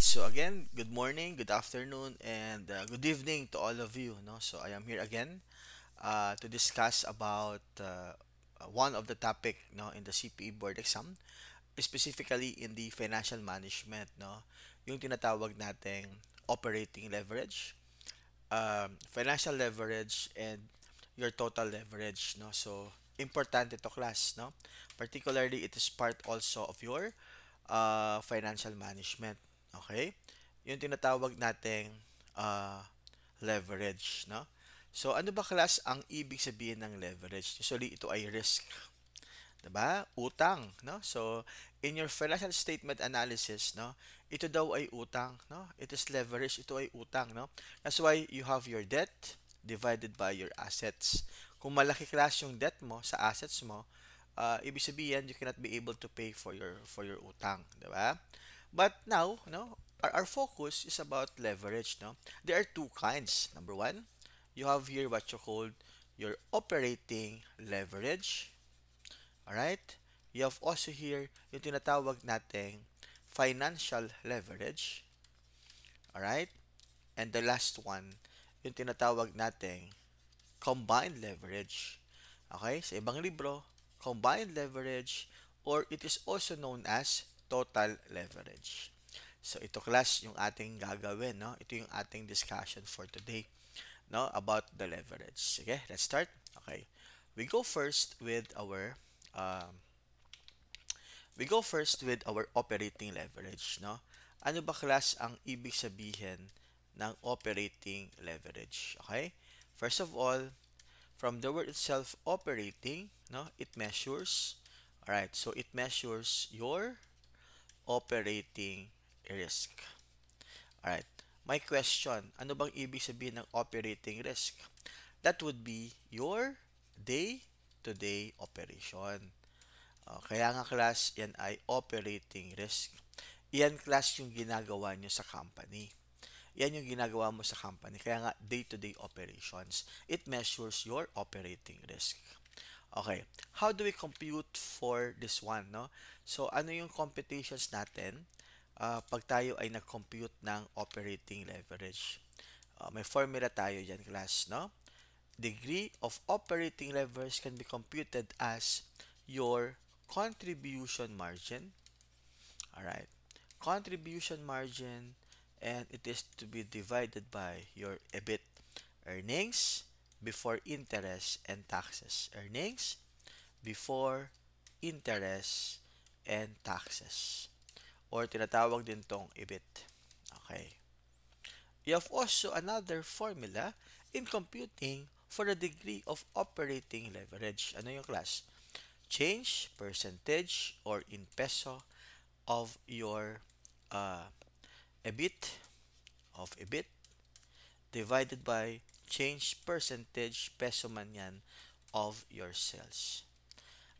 So again, good morning, good afternoon, and good evening to all of you. No, so I am here again to discuss about one of the topic, no, in the CPE board exam, specifically in the financial management, no, yung tinatawag nating operating leverage, financial leverage, and your total leverage, no. So importante to class, no. Particularly, it is part also of your financial management. Okay? Yung tinatawag nating uh, leverage, no? So, ano ba class ang ibig sabihin ng leverage? Usually, ito ay risk. 'Diba? Utang, no? So, in your financial statement analysis, no? Ito daw ay utang, no? It is leverage, ito ay utang, no? That's why you have your debt divided by your assets. Kung malaki class yung debt mo sa assets mo, ibig sabihin you cannot be able to pay for your utang, 'di ba? But now, no, our focus is about leverage, no? There are two kinds. Number one, you have here what you call your operating leverage. Alright? You have also here yung tinatawag nating financial leverage. Alright? And the last one, yung tinatawag nating combined leverage. Okay? Sa ibang libro, combined leverage or it is also known as total leverage. So ito class yung ating gagawin, no? Ito yung ating discussion for today, no? About the leverage. Okay, let's start. Okay. We go first with our um, we go first with our operating leverage, no? Ano ba class ang ibig sabihin ng operating leverage? Okay? First of all, from the word itself, operating, no? It measures, all right, so it measures your operating risk. All right. My question, ano bang ibig sabihin ng operating risk? That would be your day-to-day operation. Kaya nga class, yan ay operating risk. Yan class yung ginagawa nyo sa company. Yan yung ginagawa mo sa company. Kaya nga day-to-day operations. It measures your operating risk. Okay. How do we compute for this one, no? So, ano yung computations natin pag tayo ay nag-compute ng operating leverage? May formula tayo dyan, class, no? Degree of operating leverage can be computed as your contribution margin. Alright. Contribution margin, and it is to be divided by your EBIT, earnings before interest and taxes. Earnings before interest and taxes. Or tinatawag din tong EBIT. Okay. You have also another formula in computing for the degree of operating leverage. Ano yung class? Change percentage or in peso of your uh, EBIT divided by change percentage peso man yan of your sales.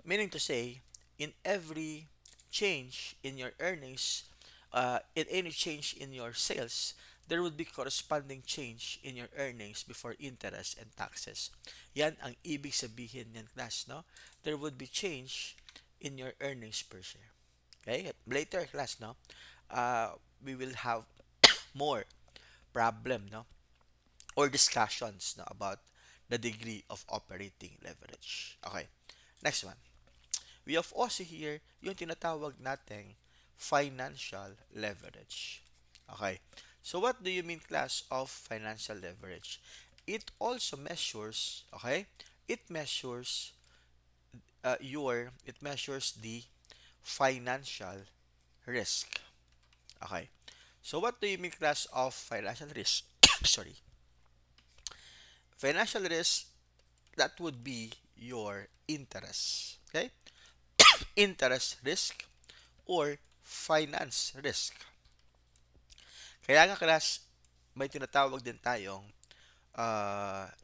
Meaning to say, in every change in your earnings, in any change in your sales, there would be corresponding change in your earnings before interest and taxes. Yan ang ibig sabihin niyan, class, no? There would be change in your earnings per share. Okay? Later, class, no? We will have more problem, no? Or discussions, no? About the degree of operating leverage. Okay. Next one. We have also here yung tinatawag nating financial leverage. Okay. So what do you mean, class, of financial leverage? It also measures, okay? It measures the financial risk. Okay. So what do you mean, class, of financial risk? Sorry. Financial risk, that would be your interest. Okay? Interest risk or finance risk. Kaya nga class, may tinatawag din tayong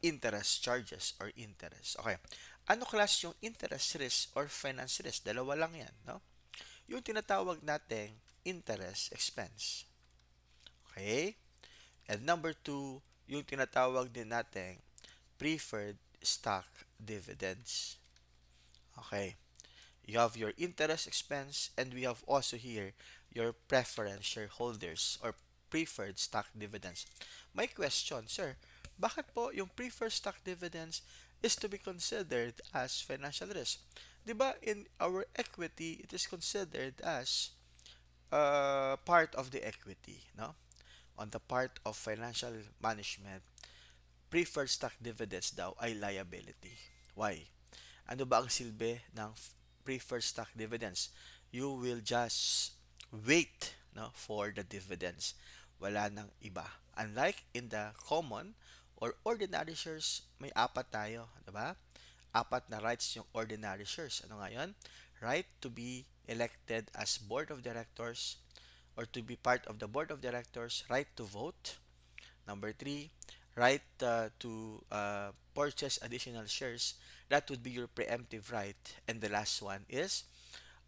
interest charges or interest. Okay. Ano class yung interest risk or finance risk? Dalawa lang yan, no? Yung tinatawag nating interest expense. Okay? And number two, yung tinatawag din nating preferred stock dividends. Okay. You have your interest expense and we have also here your preference shareholders or preferred stock dividends. My question, sir, bakit po yung preferred stock dividends is to be considered as financial risk? 'Di ba in our equity, it is considered as part of the equity, no? On the part of financial management, preferred stock dividends daw ay liability. Why? Ano ba ang silbi ng preferred stock dividends? You will just wait, no, for the dividends. Wala nang iba. Unlike in the common or ordinary shares, may apat tayo, di ba? Apat na rights yung ordinary shares. Ano nga yun? Right to be elected as board of directors or to be part of the board of directors, right to vote. Number three, right to purchase additional shares. That would be your preemptive right. And the last one is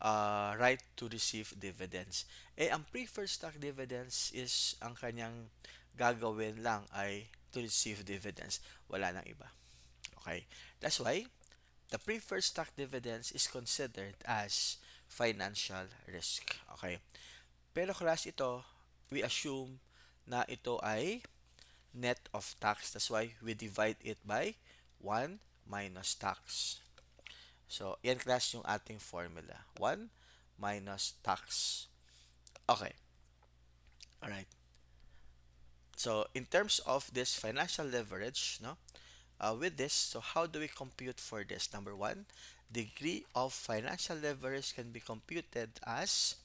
right to receive dividends. Eh, ang preferred stock dividends is ang kanyang gagawin lang ay to receive dividends. Wala nang iba. Okay? That's why the preferred stock dividends is considered as financial risk. Okay? Pero class ito, we assume na ito ay net of tax. That's why we divide it by 1 minus tax. So, yan class yung ating formula. 1 minus tax. Okay. Alright. So, in terms of this financial leverage, no, with this, so how do we compute for this? Number one, degree of financial leverage can be computed as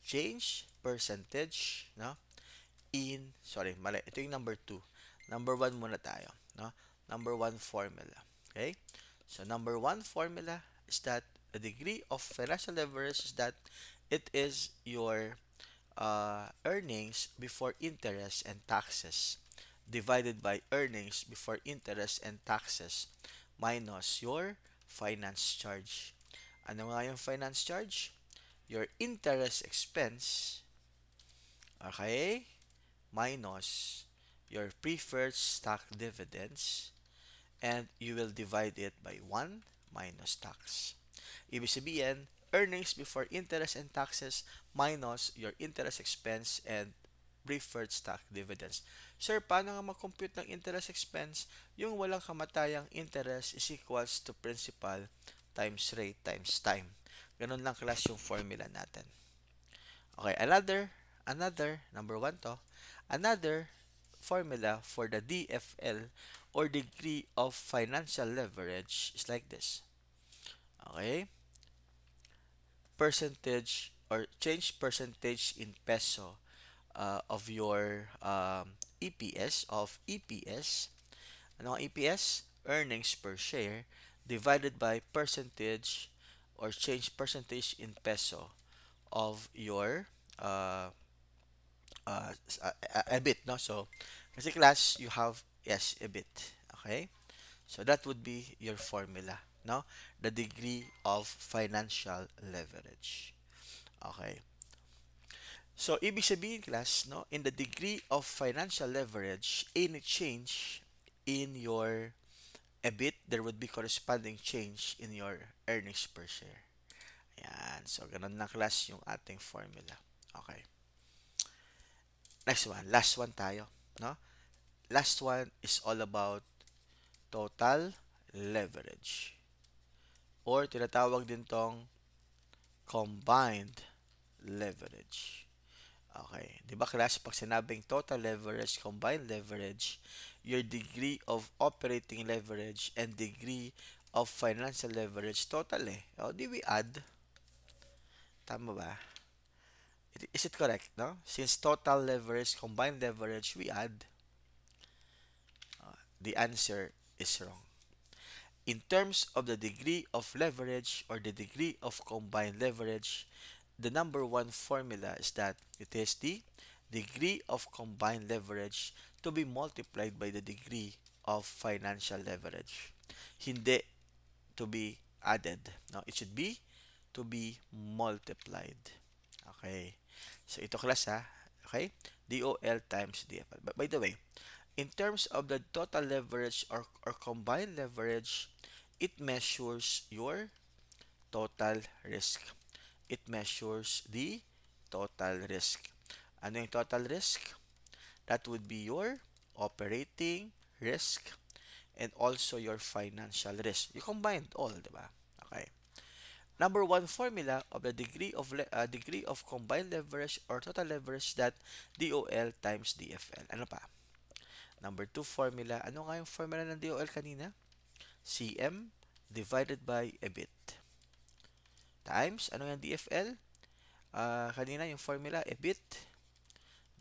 change percentage, no, sorry, mali. Ito yung number 2. Number 1 muna tayo, no? Number 1 formula. Okay? So, number 1 formula is that the degree of financial leverage is that it is your earnings before interest and taxes divided by earnings before interest and taxes minus your finance charge. Ano nga yung finance charge? Your interest expense, okay, minus your preferred stock dividends, and you will divide it by 1 minus tax. Ibig sabihin, earnings before interest and taxes minus your interest expense and preferred stock dividends. Sir, paano nga mag-compute ng interest expense? Yung walang kamatayang interest is equals to principal times rate times time. Ganun lang class yung formula natin. Okay, another, number 1 to, another formula for the DFL or degree of financial leverage is like this. Okay? Percentage or change percentage in peso of your EPS. Ano ang EPS? Earnings per share divided by percentage or change percentage in peso of your uh, uh, EBIT, no? So, kasi class, you have, yes, EBIT. Okay? So, that would be your formula, no? The degree of financial leverage. Okay. So, ibig sabihin, class, no? In the degree of financial leverage, any change in your EBIT, there would be corresponding change in your earnings per share. Ayan. So, ganun na class yung ating formula. Okay. Next one. Last one tayo. No? Last one is all about total leverage. Or tinatawag din tong combined leverage. Okay. Di ba class, pag sinabing total leverage, combined leverage, your degree of operating leverage and degree of financial leverage, total eh. O, di we add. Tama ba? Is it correct, no? Since total leverage, combined leverage, we add. The answer is wrong. In terms of the degree of leverage or the degree of combined leverage, the number 1 formula is that it is the degree of combined leverage to be multiplied by the degree of financial leverage. Hindi to be added. No, it should be to be multiplied. Okay. So, ito class ha. Okay? DOL times DFL. But by the way, in terms of the total leverage or combined leverage, it measures your total risk. It measures the total risk. Ano yung total risk? That would be your operating risk and also your financial risk. You combined all, di ba? Okay. Number one formula of the degree of combined leverage or total leverage, that DOL times DFL. Ano pa? Number two formula. Ano nga yung formula ng DOL kanina? CM divided by EBIT times, ano yung DFL? Kanina yung formula, EBIT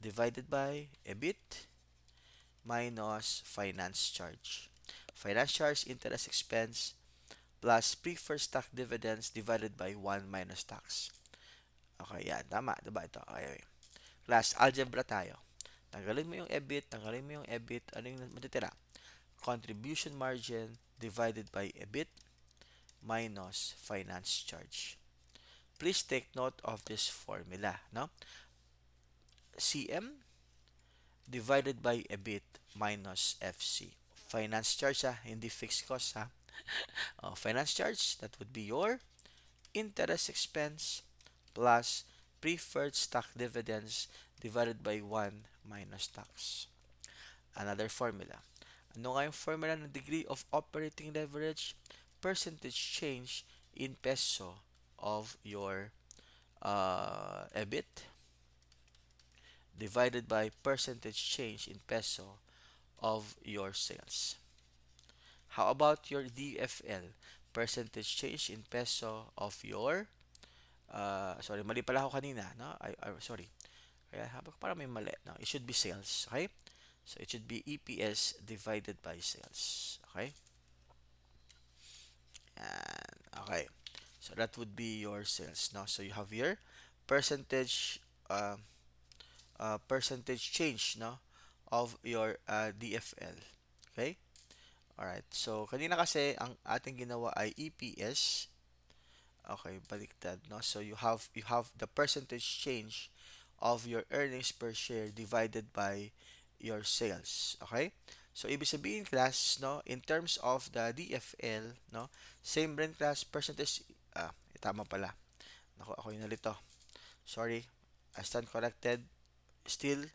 divided by EBIT minus finance charge. Finance charge, interest expense, plus preferred stock dividends divided by 1 minus tax. Okay, yan. Tama, diba ito? Okay. Class, algebra tayo. Tanggalin mo yung EBIT, tanggalin mo yung EBIT. Ano yung matitira? Contribution margin divided by EBIT minus finance charge. Please take note of this formula, no? CM divided by EBIT minus FC. Finance charge, ha? Hindi fixed cost, ha? Finance charge, that would be your interest expense plus preferred stock dividends divided by 1 minus tax. Another formula. Ano nga yung formula ng degree of operating leverage? Percentage change in peso of your EBIT divided by percentage change in peso of your sales. How about your DFL? Percentage change in peso of your sorry, mali pala ako kanina, no? Sorry. Kaya habang para may mali, no? It should be sales, okay? So it should be EPS divided by sales, okay? And okay. So that would be your sales, no? So you have your percentage uh, percentage change, no, of your DFL. Okay? All right. So kanina kasi ang ating ginawa ay EPS. Okay, baliktad, no? So you have the percentage change of your earnings per share divided by your sales. Okay? So ibig sabihin, class, no, in terms of the DFL, no, same rin class percentage, tama pala. Ako yung nalito. Sorry. I stand corrected. Still,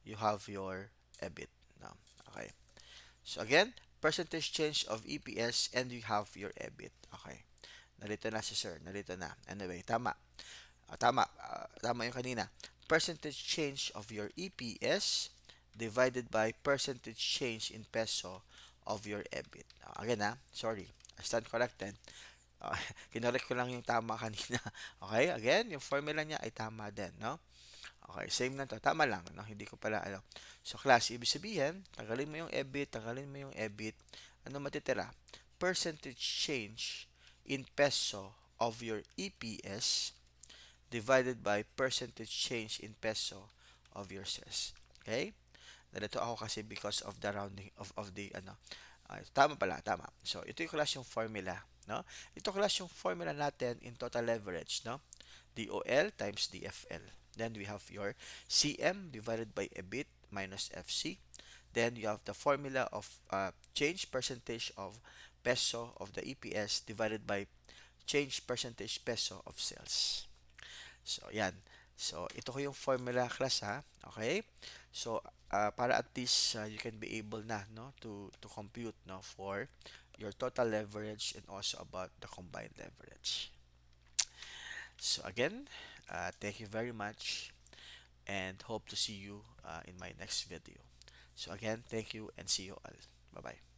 you have your EBIT. No? Okay. So again, percentage change of EPS and you have your EBIT. Okay. Nalito na si sir. Nalito na. Anyway, tama. Tama yung kanina. Percentage change of your EPS divided by percentage change in peso of your EBIT. Again, sorry. I stand corrected. Uh, Kinorek ko lang yung tama kanina. Okay? Again, yung formula niya ay tama din, no? Okay, same na to. Tama lang, no? Hindi ko pala alam. So, class, ibig sabihin, tanggalin mo yung EBIT, tanggalin mo yung EBIT. Ano matitira? Percentage change in peso of your EPS divided by percentage change in peso of your sales. Okay? Nalito ako kasi because of the rounding of the ano. Tama pala, tama. So, ito yung class yung formula, no? Ito class yung formula natin in total leverage, no? DOL times DFL. Then we have your CM divided by EBIT minus FC. Then you have the formula of change percentage of peso of the EPS divided by change percentage peso of sales. So, yan. So, ito ko yung formula, class, ha? Okay? So, para at least you can be able na, no, to compute, no, for your total leverage and also about the combined leverage. So, again, thank you very much and hope to see you in my next video. So, again, thank you and see you all. Bye-bye.